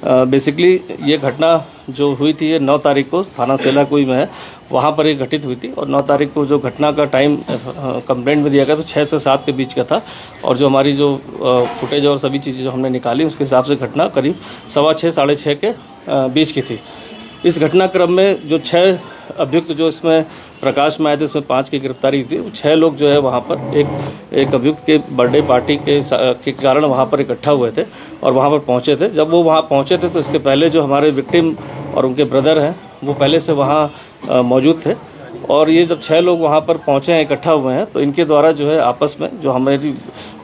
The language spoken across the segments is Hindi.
बेसिकली ये घटना जो हुई थी ये 9 तारीख को थाना सेलाकुई में है, वहाँ पर ये घटित हुई थी। और 9 तारीख को जो घटना का टाइम कंप्लेंट में दिया गया तो 6 से 7 के बीच का था। और जो हमारी जो फुटेज और सभी चीज़ें जो हमने निकाली उसके हिसाब से घटना करीब 6:15 साढ़े 6 के बीच की थी। इस घटनाक्रम में जो 6 अभियुक्त जो इसमें प्रकाश में आए थे, इसमें 5 की गिरफ्तारी थी। 6 लोग जो है वहाँ पर एक अभियुक्त के बर्थडे पार्टी के कारण वहाँ पर इकट्ठा हुए थे और वहाँ पर पहुँचे थे। जब वो वहाँ पहुँचे थे तो इसके पहले जो हमारे विक्टिम और उनके ब्रदर हैं वो पहले से वहाँ मौजूद थे। और ये जब 6 लोग वहाँ पर पहुँचे हैं, इकट्ठा हुए हैं, तो इनके द्वारा जो है आपस में जो हमारी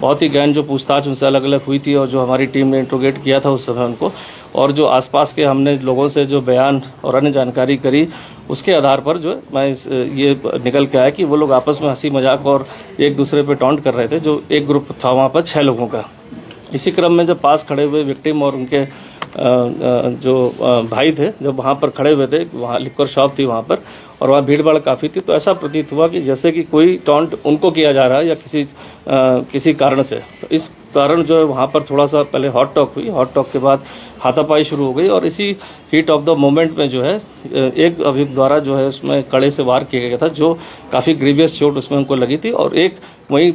बहुत ही गहन जो पूछताछ उनसे अलग अलग हुई थी और जो हमारी टीम ने इंट्रोगेट किया था उस समय उनको, और जो आसपास के हमने लोगों से जो बयान और अन्य जानकारी करी उसके आधार पर जो मैं ये निकल के आया कि वो लोग आपस में हंसी मजाक और एक दूसरे पे टॉन्ट कर रहे थे। जो एक ग्रुप था वहाँ पर 6 लोगों का। इसी क्रम में जब पास खड़े हुए विक्टिम और उनके जो भाई थे, जब वहाँ पर खड़े हुए थे, वहाँ लिक्वर शॉप थी वहाँ पर और वहाँ भीड़ भाड़ काफ़ी थी, तो ऐसा प्रतीत हुआ कि जैसे कि कोई टॉन्ट उनको किया जा रहा है या किसी कारण से। तो इस कारण जो है वहाँ पर थोड़ा सा पहले हॉट टॉक हुई। हॉट टॉक के बाद हाथापाई शुरू हो गई और इसी हीट ऑफ द मोमेंट में जो है एक अभियुक्त द्वारा जो है उसमें कड़े से वार किया गया था, जो काफ़ी ग्रीवियस चोट उसमें उनको लगी थी। और एक वहीं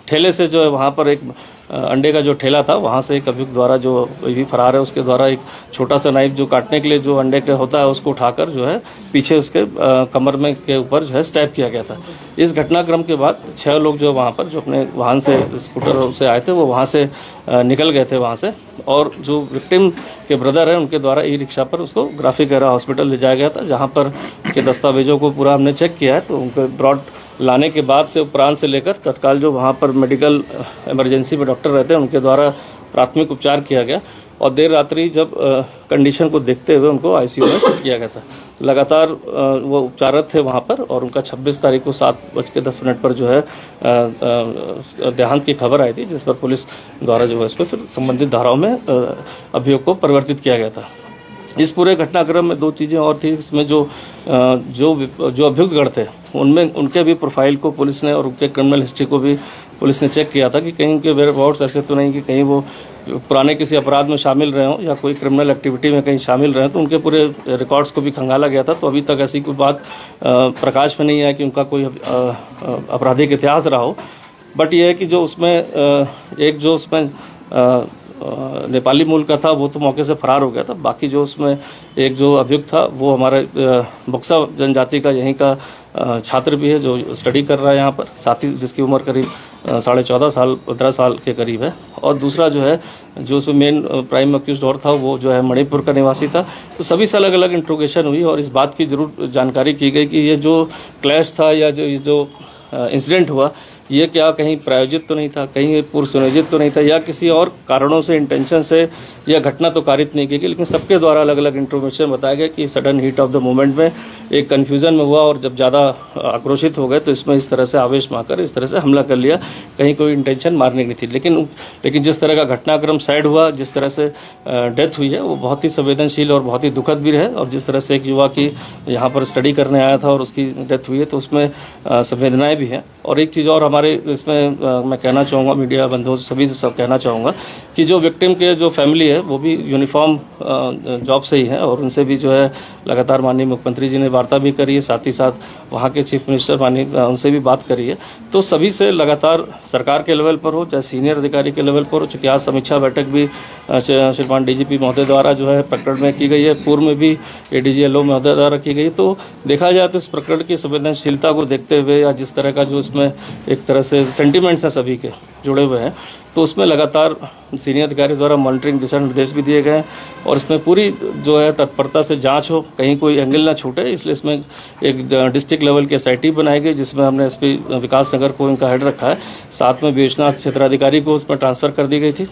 ठेले से जो है वहाँ पर एक अंडे का जो ठेला था वहाँ से एक अभियुक्त द्वारा जो भी फरार है उसके द्वारा एक छोटा सा नाइफ जो काटने के लिए जो अंडे का होता है उसको उठाकर जो है पीछे उसके कमर में के ऊपर जो है स्टैब किया गया था। इस घटनाक्रम के बाद 6 लोग जो वहाँ पर जो अपने वाहन से स्कूटर से आए थे वो वहाँ से निकल गए थे वहाँ से। और जो विक्टिम के ब्रदर हैं उनके द्वारा ई रिक्शा पर उसको ग्राफिक एरा हॉस्पिटल ले जाया गया था, जहाँ पर उनके दस्तावेजों को पूरा हमने चेक किया है। तो उनको ब्रॉड लाने के बाद से उपरांत से लेकर तत्काल जो वहाँ पर मेडिकल इमरजेंसी में डॉक्टर रहते हैं उनके द्वारा प्राथमिक उपचार किया गया और देर रात्रि जब कंडीशन को देखते हुए उनको आईसीयू में शिफ्ट किया गया था। लगातार वो उपचाररत थे वहाँ पर और उनका 26 तारीख को 7:10 पर जो है देहांत की खबर आई थी, जिस पर पुलिस द्वारा जो है इस पर फिर संबंधित धाराओं में अभियोग को परिवर्तित किया गया था। इस पूरे घटनाक्रम में 2 चीज़ें और थी। इसमें जो अभियुक्तगण थे उनमें उनके भी प्रोफाइल को पुलिस ने और उनके क्रिमिनल हिस्ट्री को भी पुलिस ने चेक किया था कि कहीं उनके वेयरअबाउट्स ऐसे तो नहीं कि कहीं वो पुराने किसी अपराध में शामिल रहे हों या कोई क्रिमिनल एक्टिविटी में कहीं शामिल रहे, तो उनके पूरे रिकॉर्ड्स को भी खंगाला गया था। तो अभी तक ऐसी कोई बात प्रकाश में नहीं आया कि उनका कोई आपराधिक इतिहास रहा हो। बट ये है कि जो उसमें एक जो उसमें नेपाली मूल का था वो तो मौके से फरार हो गया था। बाकी जो उसमें एक जो अभियुक्त था वो हमारे बक्सा जनजाति का यहीं का छात्र भी है जो स्टडी कर रहा है यहाँ पर, साथ ही जिसकी उम्र करीब 14.5 साल 15 साल के करीब है। और दूसरा जो है जो उसमें मेन प्राइम अक्यूज्ड और था वो जो है मणिपुर का निवासी था। तो सभी से अलग अलग इंट्रोगेशन हुई और इस बात की जरूर जानकारी की गई कि ये जो क्लैश था या जो इंसिडेंट हुआ ये क्या कहीं प्रायोजित तो नहीं था, कहीं पूर्व सुनियोजित तो नहीं था, या किसी और कारणों से इंटेंशन से यह घटना तो कारित नहीं की गई। लेकिन सबके द्वारा अलग अलग इंफॉर्मेशन बताया गया कि sudden heat of the moment में एक कन्फ्यूजन में हुआ और जब ज़्यादा आक्रोशित हो गए तो इसमें इस तरह से आवेश में आकर इस तरह से हमला कर लिया। कहीं कोई इंटेंशन मारने की नहीं थी। लेकिन जिस तरह का घटनाक्रम साइड हुआ, जिस तरह से डेथ हुई है वो बहुत ही संवेदनशील और बहुत ही दुखद भी है। और जिस तरह से एक युवा की यहाँ पर स्टडी करने आया था और उसकी डेथ हुई है तो उसमें संवेदनाएँ भी हैं। और एक चीज़ और हमारे इसमें मैं कहना चाहूँगा, मीडिया बंधुओं सभी से सब कहना चाहूँगा कि जो विक्टिम के जो फैमिली है वो भी यूनिफॉर्म जॉब से ही है और उनसे भी जो है लगातार माननीय मुख्यमंत्री जी ने वार्ता भी करी है, साथ ही साथ वहाँ के चीफ मिनिस्टर माननीय उनसे भी बात करी है। तो सभी से लगातार सरकार के लेवल पर हो चाहे सीनियर अधिकारी के लेवल पर हो, चूँकि आज समीक्षा बैठक भी श्रीमान डीजीपी महोदय द्वारा जो है प्रकरण में की गई है, पूर्व में भी एडीजीएलओ महोदय द्वारा की गई। तो देखा जाए तो इस प्रकरण की संवेदनशीलता को देखते हुए या जिस तरह का जो इसमें एक तरह से सेंटिमेंट्स हैं सभी के जुड़े हुए हैं, तो उसमें लगातार सीनियर अधिकारी द्वारा मॉनिटरिंग दिशा निर्देश भी दिए गए हैं और इसमें पूरी जो है तत्परता से जांच हो, कहीं कोई एंगल ना छूटे, इसलिए इसमें एक डिस्ट्रिक्ट लेवल की एसआईटी बनाई गई जिसमें हमने एसपी विकास नगर को इनका हेड रखा है। साथ में बीएचनाथ क्षेत्राधिकारी को उसमें ट्रांसफ़र कर दी गई थी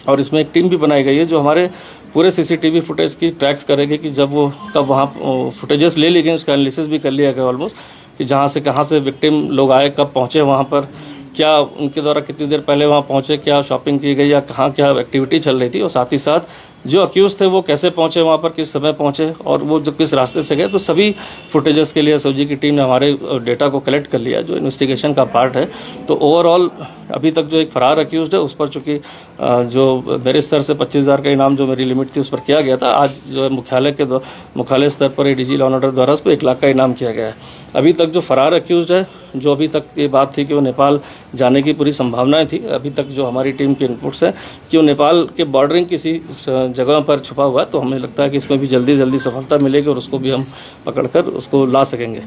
और इसमें एक टीम भी बनाई गई है जो हमारे पूरे सीसीटीवी फुटेज की ट्रैक्स करेगी कि जब वो कब वहाँ फुटेजेस ले ली गई, उसका एनालिसिस भी कर लिया गया ऑलमोस्ट कि जहाँ से कहाँ से विक्टिम लोग आए, कब पहुँचे वहाँ पर, क्या उनके द्वारा कितनी देर पहले वहाँ पहुँचे, क्या शॉपिंग की गई या कहाँ क्या एक्टिविटी चल रही थी, और साथ ही साथ जो अक्यूज थे वो कैसे पहुंचे वहां पर, किस समय पहुंचे और वो जो किस रास्ते से गए, तो सभी फुटेजेस के लिए एसओजी की टीम ने हमारे डेटा को कलेक्ट कर लिया जो इन्वेस्टिगेशन का पार्ट है। तो ओवरऑल अभी तक जो एक फरार अक्यूज है उस पर चूंकि जो मेरे स्तर से 25,000 का इनाम जो मेरी लिमिट थी उस पर किया गया था, आज जो है मुख्यालय स्तर पर एडीजी लॉ एंड ऑर्डर द्वारा उस पर 1 लाख का इनाम किया गया है। अभी तक जो फरार अक्यूज है, जो अभी तक ये बात थी कि वो नेपाल जाने की पूरी संभावनाएं थी, अभी तक जो हमारी टीम के इनपुट्स हैं कि वो नेपाल के बॉर्डरिंग किसी जगह पर छुपा हुआ है, तो हमें लगता है कि इसमें भी जल्दी सफलता मिलेगी और उसको भी हम पकड़कर उसको ला सकेंगे।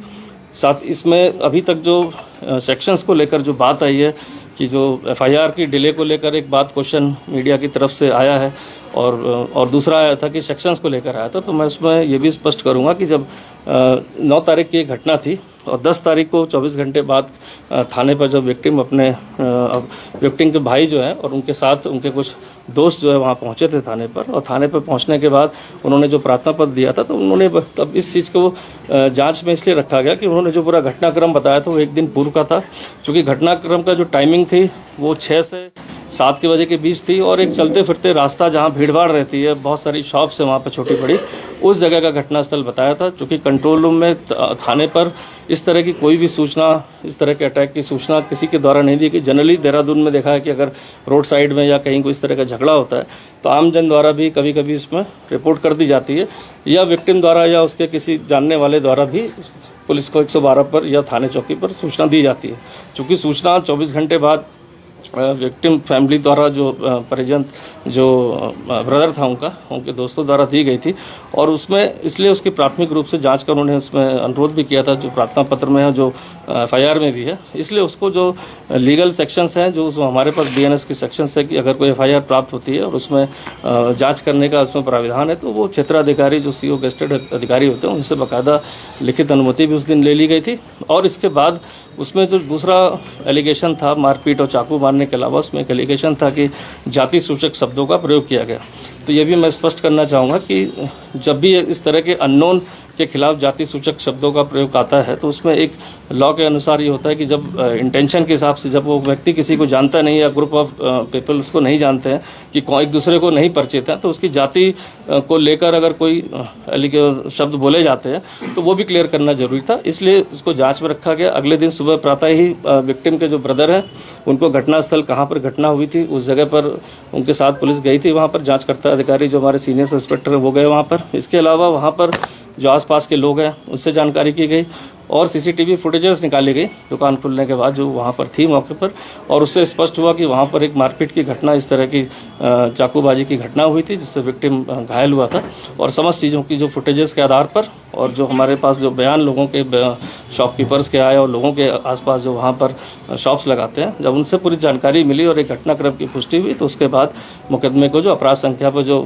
साथ इसमें अभी तक जो सेक्शंस को लेकर जो बात आई है कि जो एफआईआर की डिले को लेकर एक बात क्वेश्चन मीडिया की तरफ से आया है और दूसरा आया था कि सेक्शंस को लेकर आया था, तो मैं उसमें ये भी स्पष्ट करूंगा कि जब 9 तारीख की एक घटना थी और 10 तारीख को 24 घंटे बाद थाने पर जब विक्टिम के भाई जो हैं और उनके साथ उनके कुछ दोस्त जो है वहाँ पहुँचे थे थाने पर, और थाने पर पहुँचने के बाद उन्होंने जो प्रार्थना पत्र दिया था, तो उन्होंने तब इस चीज़ को जांच में इसलिए रखा गया कि उन्होंने जो पूरा घटनाक्रम बताया था वो एक दिन पूर्व का था, क्योंकि घटनाक्रम का जो टाइमिंग थी वो 6 से 7 के बजे के बीच थी और एक चलते फिरते रास्ता जहाँ भीड़भाड़ रहती है, बहुत सारी शॉप्स है वहाँ पर छोटी बड़ी, उस जगह का घटनास्थल बताया था। क्योंकि कंट्रोल रूम में थाने पर इस तरह की कोई भी सूचना, इस तरह के अटैक की सूचना किसी के द्वारा नहीं दी कि जनरली देहरादून में देखा है कि अगर रोड साइड में या कहीं कोई इस तरह का झगड़ा होता है तो आम जन द्वारा भी कभी कभी इसमें रिपोर्ट कर दी जाती है, या विक्टिम द्वारा या उसके किसी जानने वाले द्वारा भी पुलिस को 112 पर या थाने चौकी पर सूचना दी जाती है। चूँकि सूचना 24 घंटे बाद विक्टिम फैमिली द्वारा जो परिजन जो ब्रदर था उनके दोस्तों द्वारा दी गई थी, और उसमें इसलिए उसकी प्राथमिक रूप से जांच का उन्होंने उसमें अनुरोध भी किया था, जो प्रार्थना पत्र में है, जो एफआईआर में भी है। इसलिए उसको जो लीगल सेक्शंस हैं, जो हमारे पास बीएनएस की सेक्शंस है कि अगर कोई एफआईआर प्राप्त होती है और उसमें जांच करने का उसमें प्राविधान है, तो वो क्षेत्राधिकारी जो सीओ गेस्टेड अधिकारी होते हैं उनसे बाकायदा लिखित अनुमति भी उस दिन ले ली गई थी। और इसके बाद उसमें जो दूसरा एलिगेशन था मारपीट और चाकू मारने के अलावा, उसमें एक एलिगेशन था कि जाति सूचक शब्दों का प्रयोग किया गया। तो ये भी मैं स्पष्ट करना चाहूँगा कि जब भी इस तरह के अननोन के खिलाफ जाति सूचक शब्दों का प्रयोग आता है तो उसमें एक लॉ के अनुसार ये होता है कि जब इंटेंशन के हिसाब से, जब वो व्यक्ति किसी को जानता नहीं या ग्रुप ऑफ पीपल उसको नहीं जानते हैं कि एक दूसरे को नहीं परिचित है, तो उसकी जाति को लेकर अगर कोई शब्द बोले जाते हैं तो वो भी क्लियर करना जरूरी था, इसलिए इसको जांच में रखा गया। अगले दिन सुबह प्रातः ही विक्टिम के जो ब्रदर हैं उनको घटनास्थल कहाँ पर घटना हुई थी उस जगह पर उनके साथ पुलिस गई थी, वहाँ पर जांचकर्ता अधिकारी जो हमारे सीनियर इंस्पेक्टर है वो गए वहाँ पर। इसके अलावा वहाँ पर जो आसपास के लोग हैं उनसे जानकारी की गई और सीसीटीवी फुटेजेस निकाली गई दुकान खुलने के बाद जो वहाँ पर थी मौके पर, और उससे स्पष्ट हुआ कि वहाँ पर एक मारपीट की घटना, इस तरह की चाकूबाजी की घटना हुई थी जिससे विक्टिम घायल हुआ था। और समस्त चीज़ों की जो फुटेजेस के आधार पर और जो हमारे पास जो बयान लोगों के शॉपकीपर्स के आए और लोगों के आसपास जो वहाँ पर शॉप्स लगाते हैं, जब उनसे पूरी जानकारी मिली और एक घटनाक्रम की पुष्टि हुई, तो उसके बाद मुकदमे को जो अपराध संख्या पर जो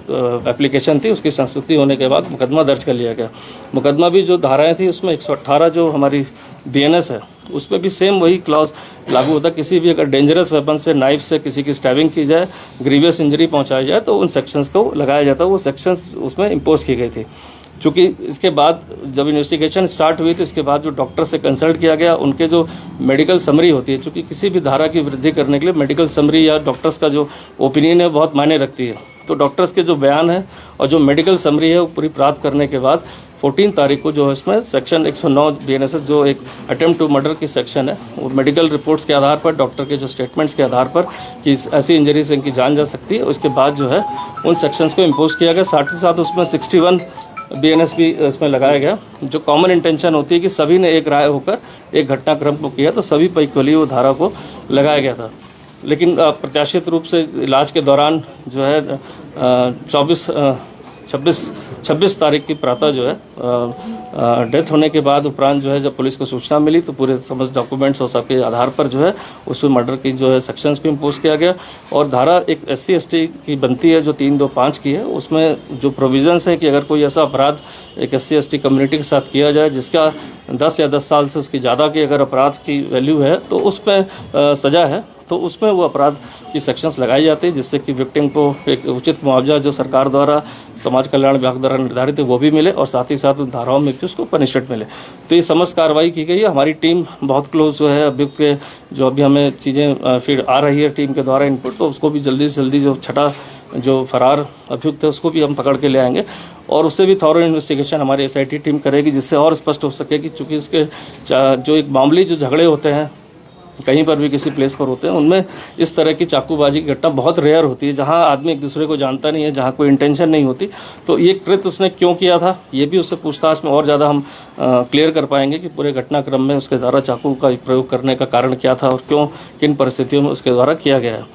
एप्लीकेशन थी उसकी संस्तुति होने के बाद मुकदमा दर्ज कर लिया गया। मुकदमा भी जो धाराएं थी उसमें 118 जो हमारी बीएनएस है उसमें भी सेम वही क्लॉज लागू होता है। किसी भी अगर डेंजरस वेपन से, नाइफ से किसी की स्टैबिंग की जाए, ग्रीवियस इंजरी पहुंचाई जाए, तो उन सेक्शंस को लगाया जाता है। वो सेक्शंस उसमें इम्पोज की गई थी। क्योंकि इसके बाद जब इन्वेस्टिगेशन स्टार्ट हुई तो इसके बाद जो डॉक्टर से कंसल्ट किया गया, उनके जो मेडिकल समरी होती है, क्योंकि किसी भी धारा की वृद्धि करने के लिए मेडिकल समरी या डॉक्टर्स का जो ओपिनियन है बहुत मायने रखती है। तो डॉक्टर्स के जो बयान है और जो मेडिकल समरी है वो पूरी प्राप्त करने के बाद 14 तारीख को जो है इसमें सेक्शन 109 बीएनएस जो एक अटेम्प्ट टू मर्डर की सेक्शन है, वो मेडिकल रिपोर्ट्स के आधार पर, डॉक्टर के जो स्टेटमेंट्स के आधार पर कि ऐसी इंजरी से इनकी जान जा सकती है, उसके बाद जो है उन सेक्शंस को इम्पोज किया गया। साथ ही साथ उसमें 61 बीएनएस भी इसमें लगाया गया। जो कॉमन इंटेंशन होती है कि सभी ने एक राय होकर एक घटनाक्रम को किया, तो सभी पर इक्वली वो धारा को लगाया गया था। लेकिन प्रत्याशित रूप से इलाज के दौरान जो है 26 तारीख की प्रातः जो है डेथ होने के बाद उपरांत जो है जब पुलिस को सूचना मिली तो पूरे समस्त डॉक्यूमेंट्स और सबके आधार पर जो है उस पर मर्डर की जो है सेक्शंस भी इम्पोज किया गया। और धारा एक SC/ST की बनती है जो 325 की है, उसमें जो प्रोविजंस है कि अगर कोई ऐसा अपराध एक SC/ST कम्युनिटी के साथ किया जाए जिसका 10 या 10 साल से उसकी ज़्यादा की अगर अपराध की वैल्यू है तो उस पर सज़ा है, तो उसमें वो अपराध की सेक्शंस लगाई जाती है जिससे कि विक्टिम को एक उचित मुआवजा जो सरकार द्वारा, समाज कल्याण विभाग द्वारा निर्धारित है वो भी मिले और साथ ही साथ उन धाराओं में भी उसको पनिशमेंट मिले। तो ये समस्त कार्रवाई की गई है। हमारी टीम बहुत क्लोज जो है अभियुक्त के, जो अभी हमें चीज़ें फिर आ रही है टीम के द्वारा इनपुट, तो उसको भी जल्दी से जल्दी जो छठा जो फरार अभियुक्त है उसको भी हम पकड़ के ले आएंगे और उससे भी थॉरो इन्वेस्टिगेशन हमारी SIT टीम करेगी, जिससे और स्पष्ट हो सके कि चूँकि इसके जो एक मामूली जो झगड़े होते हैं कहीं पर भी किसी प्लेस पर होते हैं, उनमें इस तरह की चाकूबाजी की घटना बहुत रेयर होती है, जहां आदमी एक दूसरे को जानता नहीं है, जहां कोई इंटेंशन नहीं होती। तो ये कृत्य उसने क्यों किया था, ये भी उससे पूछताछ में और ज़्यादा हम क्लियर कर पाएंगे कि पूरे घटनाक्रम में उसके द्वारा चाकू का प्रयोग करने का कारण क्या था और क्यों, किन परिस्थितियों में उसके द्वारा किया गया है।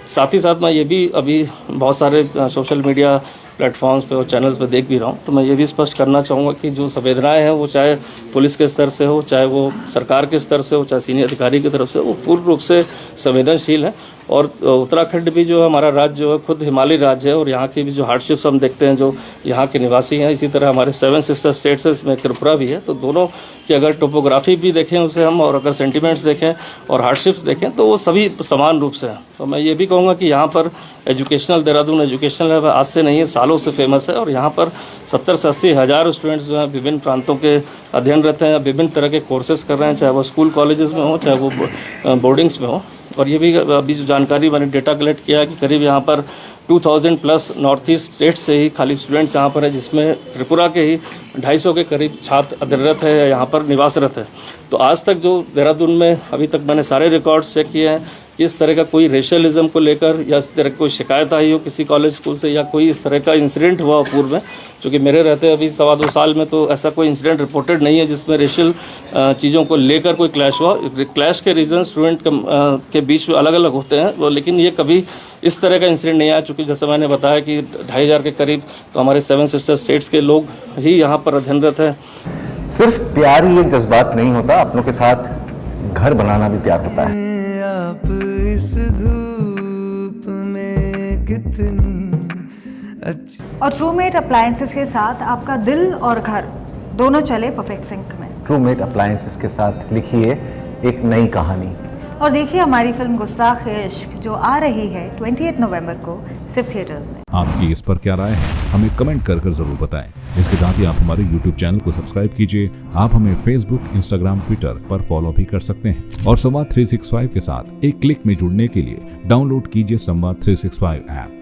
साथ ही साथ मैं ये भी अभी बहुत सारे सोशल मीडिया प्लेटफॉर्म्स पे और चैनल्स पे देख भी रहा हूँ, तो मैं ये भी स्पष्ट करना चाहूँगा कि जो संवेदनाएं हैं वो चाहे पुलिस के स्तर से हो, चाहे वो सरकार के स्तर से हो, चाहे सीनियर अधिकारी की तरफ से, वो पूर्ण रूप से संवेदनशील है। और उत्तराखंड भी जो है हमारा राज्य जो है खुद हिमालयी राज्य है और यहाँ की भी जो हार्डशिप्स हम देखते हैं जो यहाँ के निवासी हैं, इसी तरह हमारे 7 सिस्टर स्टेट्स है, इसमें त्रिपुरा भी है। तो दोनों की अगर टोपोग्राफी भी देखें उसे हम और अगर सेंटिमेंट्स देखें और हार्डशिप्स देखें तो वो सभी समान रूप से हैं। तो मैं ये भी कहूँगा कि यहाँ पर एजुकेशनल देहरादून एजुकेशनल है आज से नहीं है, सालों से फेमस है और यहाँ पर 70 से 80 हज़ार स्टूडेंट्स जो हैं विभिन्न प्रांतों के अध्ययनरत हैं, विभिन्न तरह के कोर्सेज कर रहे हैं, चाहे वो स्कूल कॉलेजेस में हो, चाहे वो बोर्डिंग्स में हो। और ये भी अभी जो जानकारी मैंने डेटा कलेक्ट किया कि करीब यहाँ पर 2000 प्लस नॉर्थ ईस्ट स्टेट से ही खाली स्टूडेंट्स यहाँ पर है, जिसमें त्रिपुरा के ही 250 के करीब छात्र अध्ययनरत है या यहाँ पर निवासरत है। तो आज तक जो देहरादून में अभी तक मैंने सारे रिकॉर्ड्स चेक किए हैं कि इस तरह का कोई रेशियलिज्म को लेकर या इस तरह की कोई शिकायत आई हो किसी कॉलेज स्कूल से या कोई इस तरह का इंसिडेंट हुआ पूर्व में, क्योंकि मेरे रहते अभी 2.25 साल में तो ऐसा कोई इंसिडेंट रिपोर्टेड नहीं है जिसमें रेशियल चीज़ों को लेकर कोई क्लैश हुआ। क्लैश के रीजन स्टूडेंट के बीच में अलग अलग होते हैं, लेकिन ये कभी इस तरह का इंसिडेंट नहीं आया। चूँकि जैसे मैंने बताया कि 2500 के करीब तो हमारे 7 सिस्टर स्टेट्स के लोग ही यहाँ पर अध्ययनरत हैं। सिर्फ प्यार ही एक जज्बात नहीं होता, अपनों के साथ घर बनाना भी प्यार होता है। आप इस धूप में कितनी अच्छी। और ट्रूमेट अप्लायंसेस के साथ आपका दिल और घर दोनों चले परफेक्ट सिंक में। ट्रूमेट अप्लायंसेस के साथ लिखिए एक नई कहानी और देखिए हमारी फिल्म गुस्ताख इश्क जो आ रही है 28 नवंबर को सिर्फ थिएटर्स में। आपकी इस पर क्या राय है, हमें कमेंट कर जरूर बताएं। इसके साथ ही आप हमारे YouTube चैनल को सब्सक्राइब कीजिए। आप हमें Facebook, Instagram, Twitter पर फॉलो भी कर सकते हैं और संवाद 365 के साथ एक क्लिक में जुड़ने के लिए डाउनलोड कीजिए संवाद 365 ऐप।